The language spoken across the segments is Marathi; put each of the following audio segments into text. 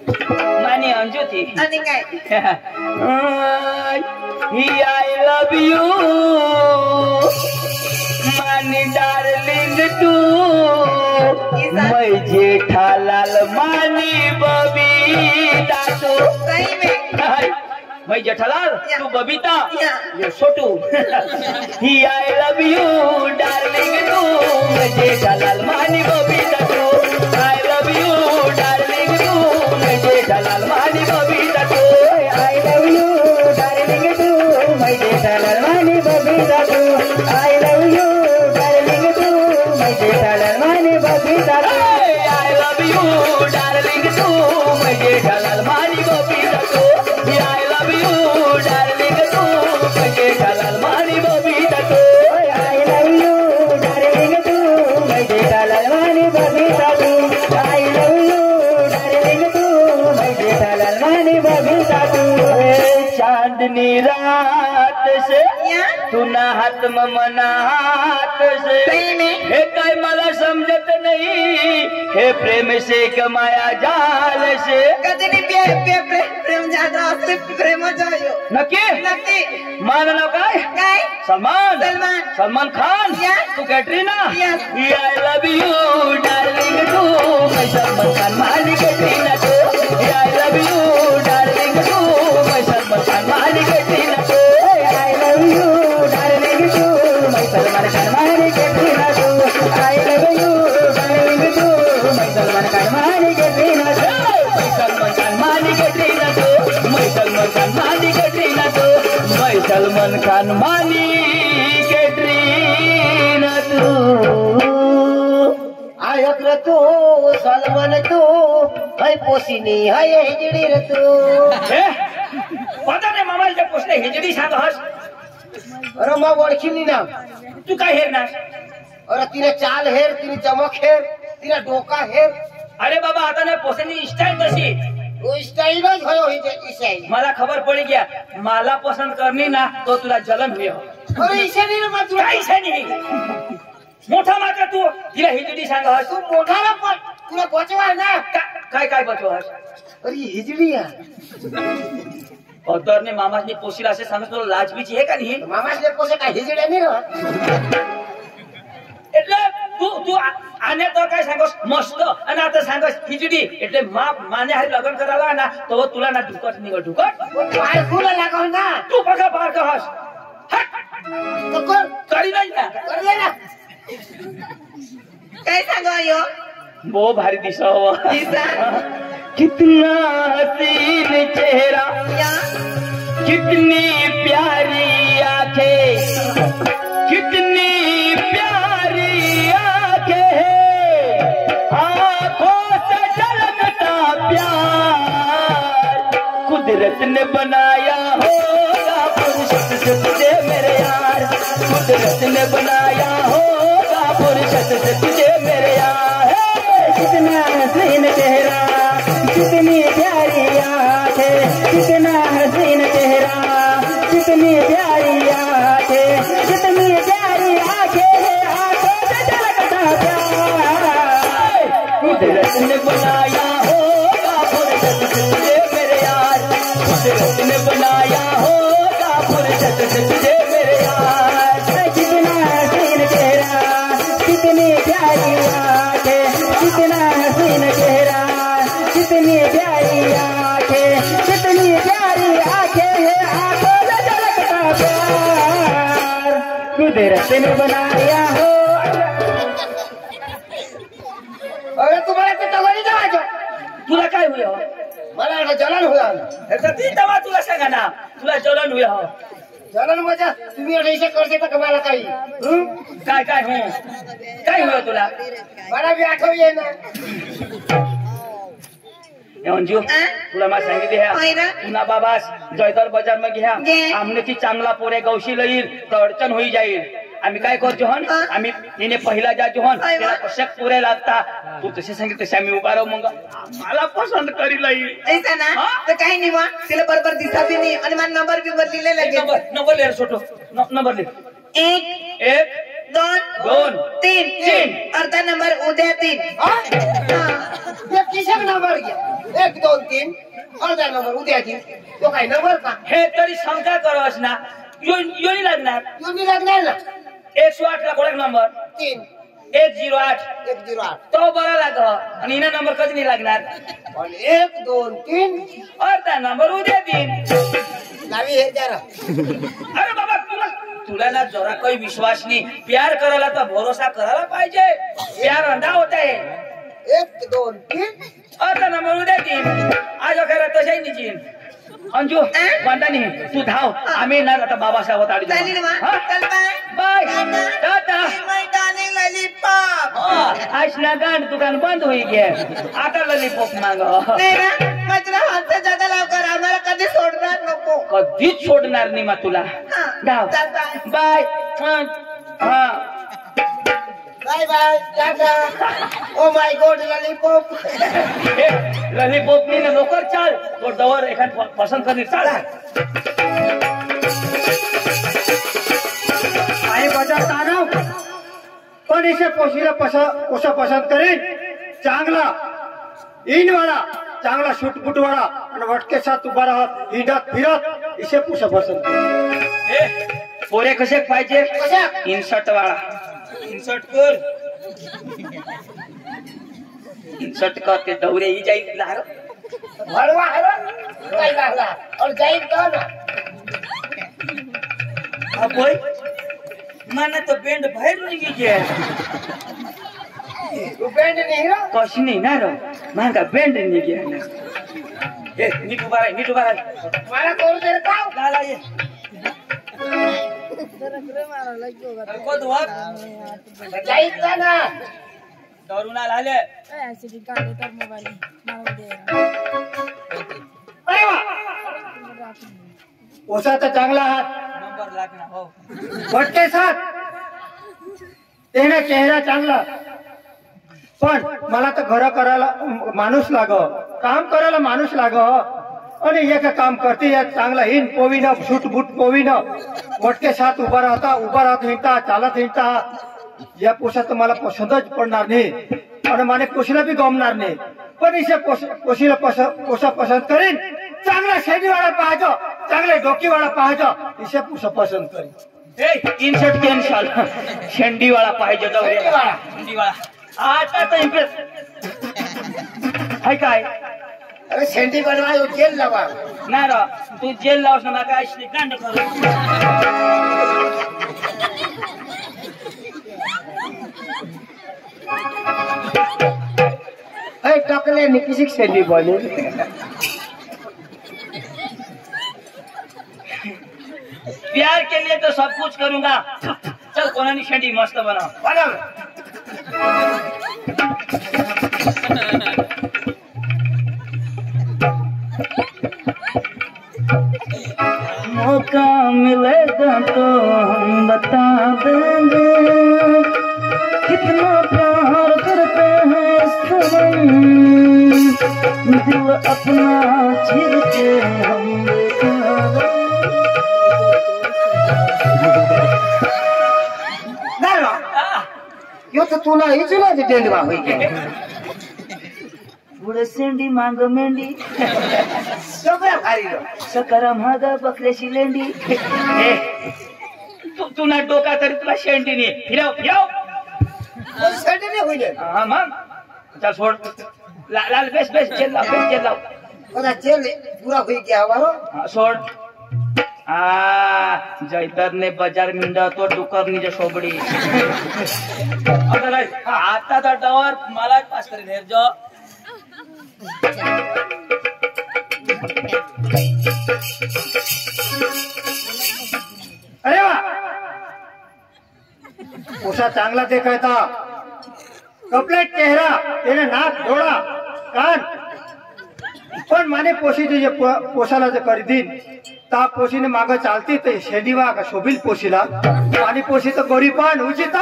मानी अंजू थी आणि काय I love you मानी डार्लिंग तू मैं जेठालाल मानी बबीता तू सही में मैं जेठालाल तू बबीता ये Chhotu I love you darling तू मैं जेठालाल मानी बबीता तू I love you डार्लिंग तू मैं जेठालाल मानी बबीता तू I love you डार्लिंग तू मैं जेठालाल मानी बबीता तू I love you डार्लिंग तू मैं जेठालाल मानी बबीता तू I love you डार्लिंग तू मैं जेठालाल मानी बबीता तू I love you डार्लिंग तू मैं जेठालाल मानी बबीता तू I love you डार्लिंग तू मैं जेठालाल मानी बबीता तू I love you डार्लिंग तू मैं जेठालाल मानी बबीता तू चांदनी रात से तू ना हात मना हात से हे काय मला समजत नाही हे प्रेम से कमाया जाल से कधी नाही प्रेम जादा असते प्रेम जायो नक्की नक्की मान नाव काय काय सलमान सलमान सलमान खान तू Katrina I love you darling तू मैं सलमान खान मानी कॅटरीना तू I love you डार्लिंग तू मैं सलमान खान मानी कॅटरीना तू I love you डार्लिंग तू मैं सलमान खान मानी कॅटरीना तू I love you डार्लिंग तू मैं सलमान खान मानी कॅटरीना तू मैं सलमान खान मानी कॅटरीना तू मैं सलमान खान मानी कॅटरीना तू मैं सलमान खान मानी कॅटरीना तू आयक रे तू सलमान तू हाय पोसिनी हाय हिजडी रे तू पता नाही मामाच्या पोस्टने हिजडी सांग हस अरे मग ओळखीनी ना तू काय हेर ना अरे तिने चाल हेर तिने चमक हेर तिने डोका हेर अरे बाबा आता नाही पोस्टनी स्टाईल कशी वो स्टाईलच भयो हिजडी मला खबर पडी गया मला पसंत करनी ना तो तुला जलन हुए हो अरे इशानी ना मत काय नाही मोठा मात्र तू तिला हिजडी सांग हस तू मोठा ना पण तुला बचवा ना काय काय बचव हस अरे हिजडी या ने मामाची पोशीला असे सांगत तुला लाजबीची आहे का नाही मामाचे पोसे काय हिजड्या नाही ना એટલે तू आने तो काय सांगस मस्त आणि आता सांगस खिचडी એટલે माने हारी लग्न करायला ना तो तुला ना ढुकट निघ ढुकट पाय फुला लागाव ना तू बघा बाहेर का हस तो कोण करी नाही ना करले ना काय सांगू यो वो भारी दिशा हो दिसा कितना हसीन चेहरा कितनी प्यारी आंखें कितनी प्यारी आंखें आंखों से झलकता प्यार कुदरत ने बनाया होगा फुर्सत से तुझे मेरे यार कुदरत ने बनाया होगा फुर्सत से तुझे मेरे यार कितना हसीन चेहरा कितनी प्यारी आंखें कितना हसीन चेहरा कितनी प्यारी आंखें कितनी प्यारी आंखें आंखों से झलकता प्यार कुदरत ने बनाया होगा फुर्सत से तुझे मेरे यार कुदरत ने बनाया होगा फुर्सत से तुझे मेरे यार कितना हसीन चेहरा कितनी प्यारी आंखें कितना हसीन चेहरा कितनी प्यारी आंखें कितनी प्यारी आंखें आंखों से झलकता प्यार कुदरत ने बनाया हो अरे तुम्हाला ते तवरी जावायचं तुला काय हुए हो मला आता जलन होला ती तेव्हा तुला सांगा ना तुला जलन हुए हो जलन मजा तुम्ही आता इशे करते तर कमाला काही काय काय हो काय हुए तुला मला बी आठव ये ना अंजू तुला मला सांगितले ह्या पुन्हा बाबास जयदर बाजार मध्ये घ्या आमनेची चांगला पोरे गौशी लईल तर अडचण होई जाईल आम्ही काय करतो हन आम्ही तिने पहिला जातो हन त्याला कशा पुरे लागता तू तसे सांगितले तसे आम्ही उभा राहू मग मला पसंत करी लई ऐसा ना तर काही नाही वा तिला बरोबर दिसत बी नाही आणि मला नंबर बी बदलिले लगे नंबर ले छोटो नंबर ले एक एक दोन दोन तीन अर्धा नंबर उद्या 3 एक किशक नंबर घ्या 1 2 3 अर्धा नंबर उद्या 3 तो काय नंबर का हे तरी शंका करस ना योनी लागणार योनी लागणार ना 108 ला कोणा नंबर 3 108 108 तो बरा लाग आणि इना नंबर कधी नाही लागणार आणि 1 2 3 अर्धा नंबर उद्या 3 लावी हे जरा अरे बाबा तुला ना जरा काही विश्वास नाही प्यार करायला तर भरोसा करायला पाहिजे प्यार अंधा होत आहे 1 2 3 अर्धा नंबर उद्या 3 आज अखेर तशाही निचीन अंजू वांदानी तू धाव आम्ही ना आता बाबासाहेब आडी चालेल मा चल बाय टाटा माय डार्लिंग लॉलीपॉप आज ना गाण दुकान बंद होई गे आता लॉलीपॉप मांग नाही ना माझ्या हातचा जागा लवकर आम्हाला कधी सोडणार नको कधीच सोडणार नाही मा तुला धाव चल बाय हा बाय बाय टाटा oh my god lollipop lollipop नहीं ना लोकर चाल और दवर एखाद पसंद करनी चाल आई बाजार तानव पण इसे पोशीला पोसा पसंद करेन चांगला इन वाला चांगला शूट वाला आणि वटके साथ उभा राहत हिंडत फिरत इसे पोसा पसंद करेन पोरे कसे पाहिजे इन्सर्ट वाला इन्सर्ट कर इन्सर्ट कर ते दौरे ही जाईल लार भरवा है काय लागला और जाईल का ना अब भाई माने तो बैंड बाहेर निघी गे तू बैंड नहीं रो कशी नाही ना रो मांगा बैंड निघी ए नीट उभा राह मला कोण दे का लाला ये को दुआ जाईल का ना दौरुना लाले अरे वा पोसा तर चांगला आहात नंबर लागना हो वटके साथ तेना चेहरा चांगला पण मला तर घर करायला माणूस लाग काम करायला माणूस लाग आणि एक काम करते चांगला हिन पोवीन शूट बूट पोवीन वटके साथ उभा राहत हिंडता चालत हिंडता या पोशात तर मला पसंतच पडणार नाही आणि मला पोशीला बी गमणार नाही पण इसे पोशीला पोसा पसंत करीन चांगला शेंडीवाला पाहायचो चांगले डोकीवाला पाहायचो इसे पोसा पसंत करीन ए इन्सर्ट कैंसल शेंडी वाला पाहिजे दौरे शेंडी वाला आता तो इम्प्रेस हाय काय अरे सेंटी बनवायो जेल लावा ना रो तू जेल लावस ना काय असली कांड करू ए टकले निकिसिक सेंटी बने प्यार के लिए तो सब कुछ करूंगा चल कोनानी शेंडी मस्त बनाओ मौका मिलेगा तो हम बता देंगे कितना प्यार करते हैं सनम दिल अपना चीर के हम यो तो तुला इचला जे डेंडवा होई के पुढे शेंडी मांग मेंढी सगळं भारी रो सकरा माग बकऱ्याची लेंडी तू ना डोका तरी तुला शेंडी नाही फिरव सेंटी नाही होईल हा मग चल सोड लाल बेस जेल लाव ओदा जेल पूरा होई के आवारो हा, सोड जैतर ने बाजार मिंडा तो डुकर निजे सोबडी आता तर डवर मला पास करी नेर जो अरे वा पोसा चांगला देखायचा कपलेट चेहरा त्याने नाक डोळा कान पण माने पोशीचे जे पोसाला जे करी दिन ता पोशीने माग चालती ते शेंडीवा का शोभिल पोशीला आणि पोशी तर गोरी पण उचित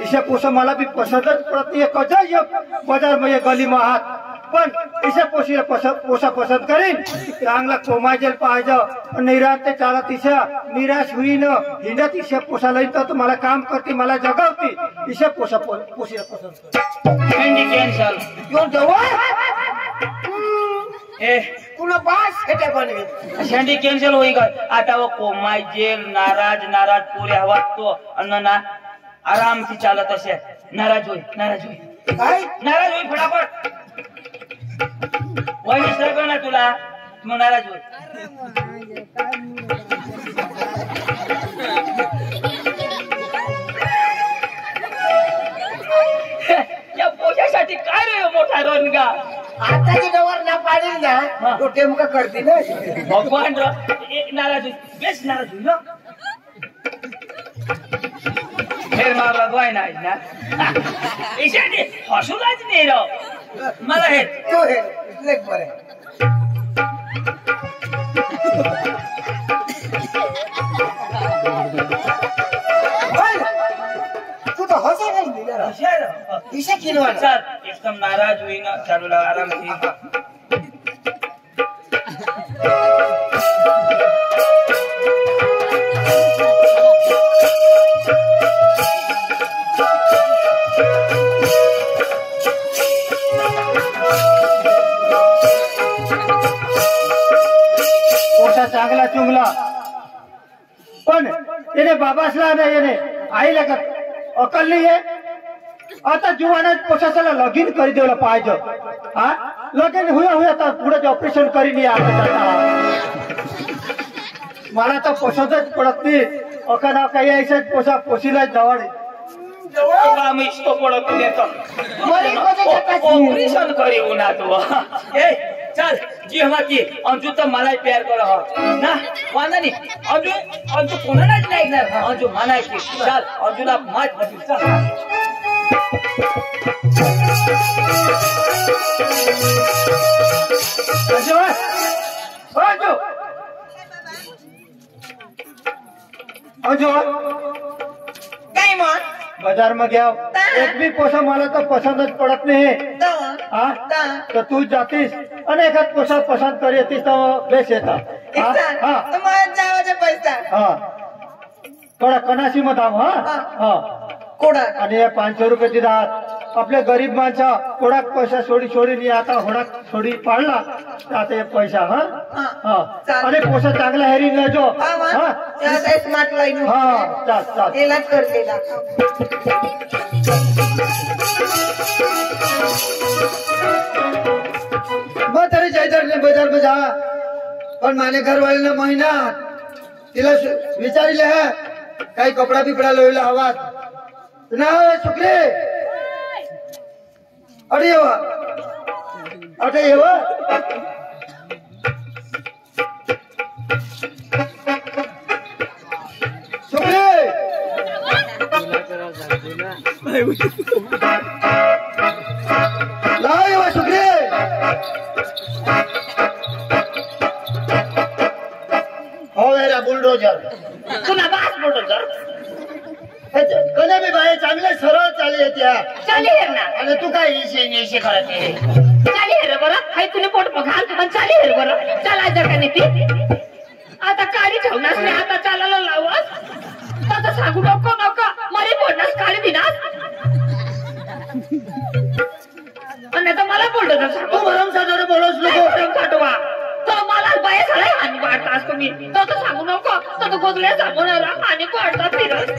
इसे पोसा मला भी पसंतच पडत ये कजा ये बाजार में ये गली में हाथ पण तिच्या पोषा पसंत करीन चांगला कोमाजेल पाहिजे निराश ते चाला तिच्या निराश होईन हिंडा तिच्या पोषाला तर तुम्हाला काम करते मला जगवते तिच्या पोषा पसंत शेंडी कॅन्सल तुला बास हेटे बनवे शेंडी कॅन्सल होई का आता वो कोमाय जेल नाराज नाराज पुरे हवा तो अन्न ना आराम से चालत असे नाराज होई काय नाराज होई फटाफट वही सगळं ना तुला तू नाराज होई या पोषासाठी काय रे मोठा रणगा आताची डवर ना पाडेल ना तो टेमका करते ना भगवान एक नाराज होई बेस नाराज होई ना फिर मारला गोय नाही ना ईशाने हसूलाच नाही राव मला हे तो हे लेख बरे तू तो हसा नाही जरा इसे किनवा सर एकदम नाराज हुई ना चालू आराम से चांगला चुंगला पण येणे बाबासला ना येणे आईला का अकल नाही आहे आता जुवानात पोशासाला लगीन करी देवला पाहिजे हा लगीन हुया आता पुढे ऑपरेशन करीन मला तर पोशाच पडत नाही अका ना काही ऐसा पोशा पोशीला जवळ तो पडत देतो ऑपरेशन करी उन्हा तू ए चल जी हमारी अंजू तो मला प्यार कर ना वांदा नहीं अंजू कोणालाच नाही ना अंजू म्हणायची चल अंजूला मात बसली चल अंजू अंजू अंजू काय मग बाजार में गया एक भी पोसा मला तो पसंद पड़त नहीं हाँ तो तू जातीस अनेक पोसा पसंद करी तो बेस येता हाँ थोड़ा कनासी मत आव हाँ आणि 500 रुपये दिलात आपले गरीब माणसा कोडाक पैसा सोडी नाही आता होडाक सोडी पाडला आता हे पैसा हाँ आणि पोसा चांगला हेरी न जो स्मार्ट लाईन हाँ चाल इलाज करतेला मग तरी जायचं बाजार में जा पण माने घर वाले ना महीना तिला विचारिले है काही कपडा बिपडा लोयला हवा ना शुक्रे अरे ये शुक्रे लाओ ये शुक्रे हो मेरा बुलडोजर तुला बास बुलडोजर कने बी बाई चांगले सरळ चाली येत्या चाली हेर ना आणि तू काय इशे करत आहे चाली हेर बरं हाय तुने पोट बघाल पण चाली हेर बरं चालायचं का नाही आता काळी ठेवणार नाही आता चालायला लावस आता सांगू नको मरी पोटनास काळी दिनास आणि तर मला बोलतो तू भरम साजरे बोलस नको काटवा तो मला बाय झालाय आणि वाटतास तुम्ही तो सांगू नको तो गोदल्या सांगून आणि वाटता फिरत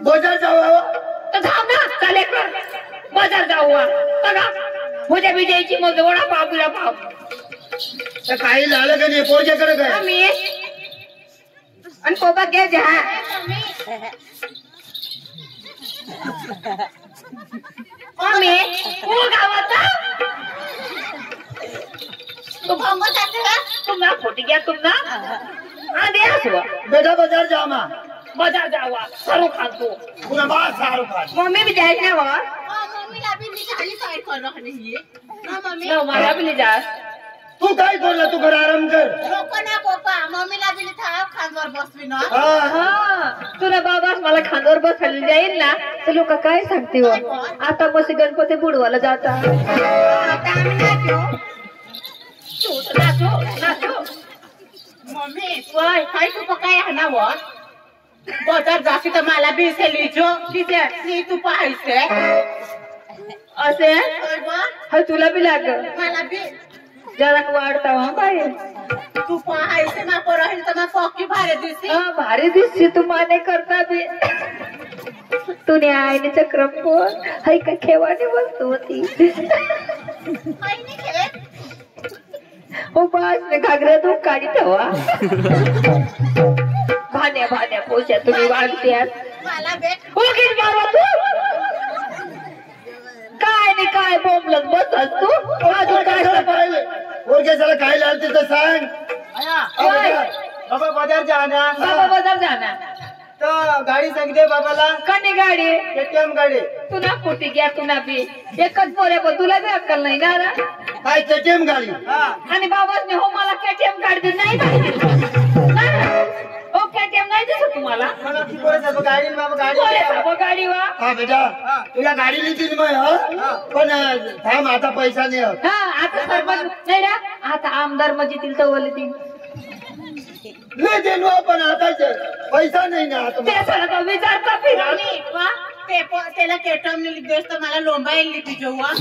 बाजार जाऊ तर थांब ना चाले कर बाजार जाऊ बघा भुजा बिजायची मग वडा पाव बिडा पाव तर काही झालं का नाही पोरच्याकडे काय मी आणि पोबा घे जा मम्मी तू गावात तू भांगो जाते का तुमना फोटी गया तुमना हाँ दे आसुआ बेटा बाजार जा मां बाजार जावा शाहरुख खान को पूरा बात शाहरुख खान मम्मी भी जाए ना वहाँ मम्मी ला भी नहीं चाहिए साइड कर रखने ये ना मम्मी ना हमारा भी ले जा तू काय करला तू घर आराम कर नको ना पप्पा मम्मीला बिली थांब खांद्यावर बसवी ना हा तुला बाबाच मला खांद्यावर बसायला जाईल ना तर लोक काय सांगते हो आता मस्त गणपती बुडवायला जाता आता आम्ही नाचू तू तर नाचो नाचो मम्मी वय काय तू काय हाणावं बाजार जाशी तर मला बी सेलीचो तिथे ती तू पाहायचे असे काय बा? हा तुला बी लाग मला बी जरा वाढता हा बाई तू पाहायचे ना परहिल तर मग पक्की भारी दिसते हा भारी दिसते तू माने करता बी तुने आईने चक्र पोन हाय का खेवाने वस्तू होती काही नाही खेळ हो बास ने घागऱ्या तू काढी ठेवा भाण्या भाण्या पोशा तुम्ही वागत्यात मला भेट उगीच मारवा तू काय नाही काय बोंबलत बसस तू अजून काय पाहिले ओळखेसाला काय लाल तिथं सांग बाबा बाजार जाना बाबा बाजार जाणार तर गाडी सांगते बाबाला कनी गाडी केटीएम गाडी तू ना कुठे घ्या तू ना बी एकच पोऱ्या पण तुला बी अक्कल नाही ना रा? काय केटीएम गाडी आणि बाबाच हो मला केटीएम काढते नाही हो केटीएम नाही दिसत तुम्हाला मला ती पोरं गाडी बाबा गाडी पोऱ्या गाडी वा हा बेटा तुला गाडी लिहिली मग पण थांब आता पैसा नाही होत. हा आता सरपंच नाही रा आता आमदार मजितील तर बोलतील लय देणू पण आता पैसा नाही ना आता ते सगळं विचारता फिरवली वा ते त्याला केटम देश तर मला लोंबाईल लिहिली जेव्हा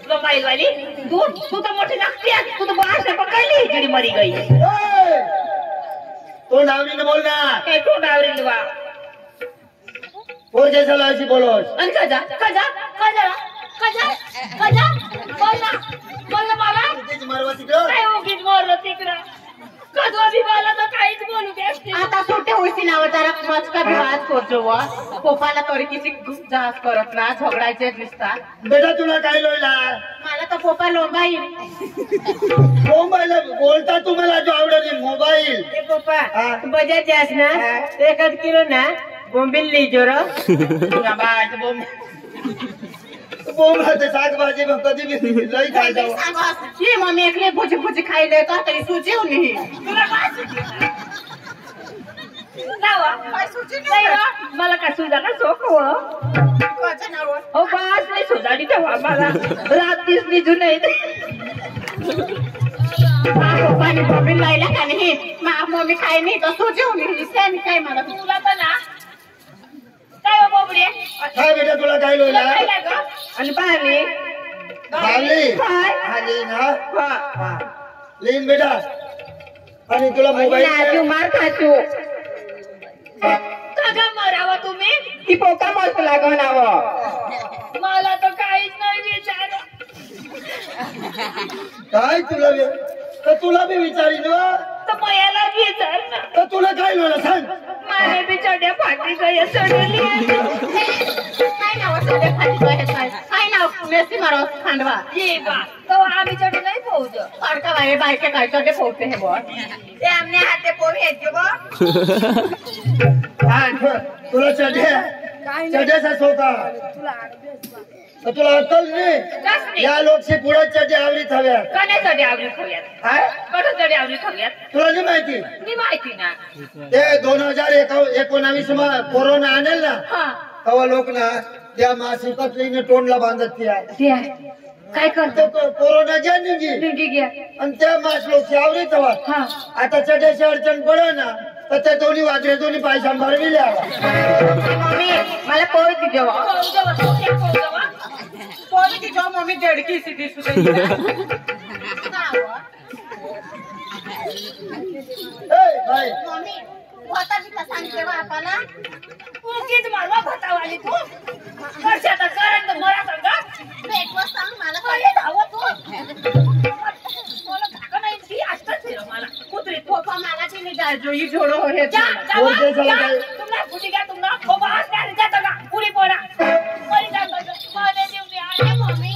मोबाईल वाली तू तू तर मोठी लागते तू तर बाहेर पकडली जिडी मरी गई ए! तो नावरीने बोल ना काय तोंड आवरेल वा ओळखेसाला अशी बोलोस आणि कजा कजा कजा कजा कजा बोल ना मला त्याची मरवा तिकडं काय उगीच मोरलं तिकडं कजवा बी मला तर काहीच बोलू दे आता सुट्टे होईसी नाव जरा मचका बी वाज करतो व पोपाला तरी किती जास करत ना झगडायचे दिसतात बेटा तुला काय लोयला मला तर पोपा लोंबाईल मोबाईल बोलता तुम्हाला जो आवडेल मोबाईल ए पोपा हा. बजाज जास ना 1 किलो ना बोंबिल लीजो रो बोंबाते शाकभाजी मग कधी बी लई खाय जाऊ ही मम्मी एकले भुजी भुजी खायले का तरी सुजीव नाही तुला काय सुचलं? जावा. नाही वा, मला काय सुजा ना सोक हो बास नाही सुजाडी ठेवा मला रात्रीच निजू नाही पाणी बोंबिल लायला का नाही मम्मी खाय नाही तर सुजीव नाही काय मला तुला तर ना काय हो बोबडे काय बेटा तुला काय लोयला काय लागं? आणि पाणी खाली काय? खाली ना लिहिन बेटा आणि तुला मोबाईल मार खातो का मरावा तुम्ही ती पोका मस्त लागवणावं मला तर काहीच नाही विचार काय तर तुला बी विचारीन व. तर मयाला विचार ना तर तुला काय लोयला सांग माने बिचाड्या फाटी गया चढली काय नाव सगळे खाली काय नाव मेसी मारो खांडवा ये बा तो आम्ही चढ नाही पोहोच अडका बाई बायके काय चढे पोहते हे बोल ते आमने हाते पोहे येते बो तुला चढ्याचा सोका तर तुला अक्कल नाही या लोकशी पुढे चढे आवडीत हव्या कण्यासाठी आवडी खाव्यात काय कशासाठी आवडी खाव्यात तुला नाही माहिती मी माहिती ना ते 2019 मा कोरोना आणेल ना हा तेव्हा लोक ना त्या मासिकात तोंडला बांधत त्या काय करतो कोरोना ज्या निघी निघी घ्या आणि त्या मास लोक आवडीत तेव्हा हा आता चढ्याची अडचण पडे ना तर त्या दोन्ही वाजले दोन्ही पाय सांभाळविले मम्मी मला पोहे ती जेव्हा पोहे ती जेव्हा मम्मी जडकी सिटी सुद्धा भाई मम्मी होता बी का सांगते बापाला उगीच मारवा भतावाली तू कशाचा कारण तर मला सांगा एक वाजता सांग मला काय धावत तू मला धाका नाही ती असतात मला कुत्री पोपा मला तिने जायचो ही जोडो हे जा तुम्हाला कुठे घ्या तुम्हाला खोबा असणार जाता का पुरी पोडा परी जातो माने देऊन आले मम्मी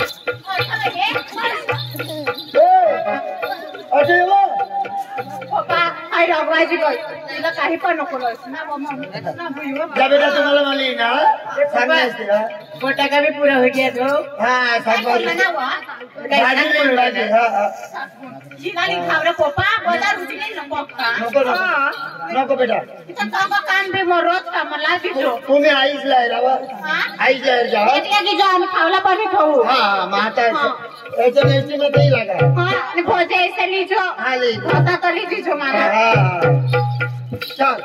अरे वा पोपा आई रागवायची काय तिला काही पण नको लावूस ना मम्मी ना भुईव जा बेटा तुम्हाला मला ना सांगायचं ना पोटा का भी पूरा हो गया तो हा सातबारी भाजी नाही भाजी हा जिनाली खावरे पोपा बाजार उठली नको का नको नको नको बेटा इथं का काम बी मरोत का मला दिसो तुम्ही आईच लाय रावा हा आईच लाय जा એટલે કે જો અમે ખાવલા પર ખાવું हा माता याच्या एस्टिमेट नाही लागा હા અને ભોજે એસે લીજો હા લઈ પોતા તો લીધી છો મારા हा चल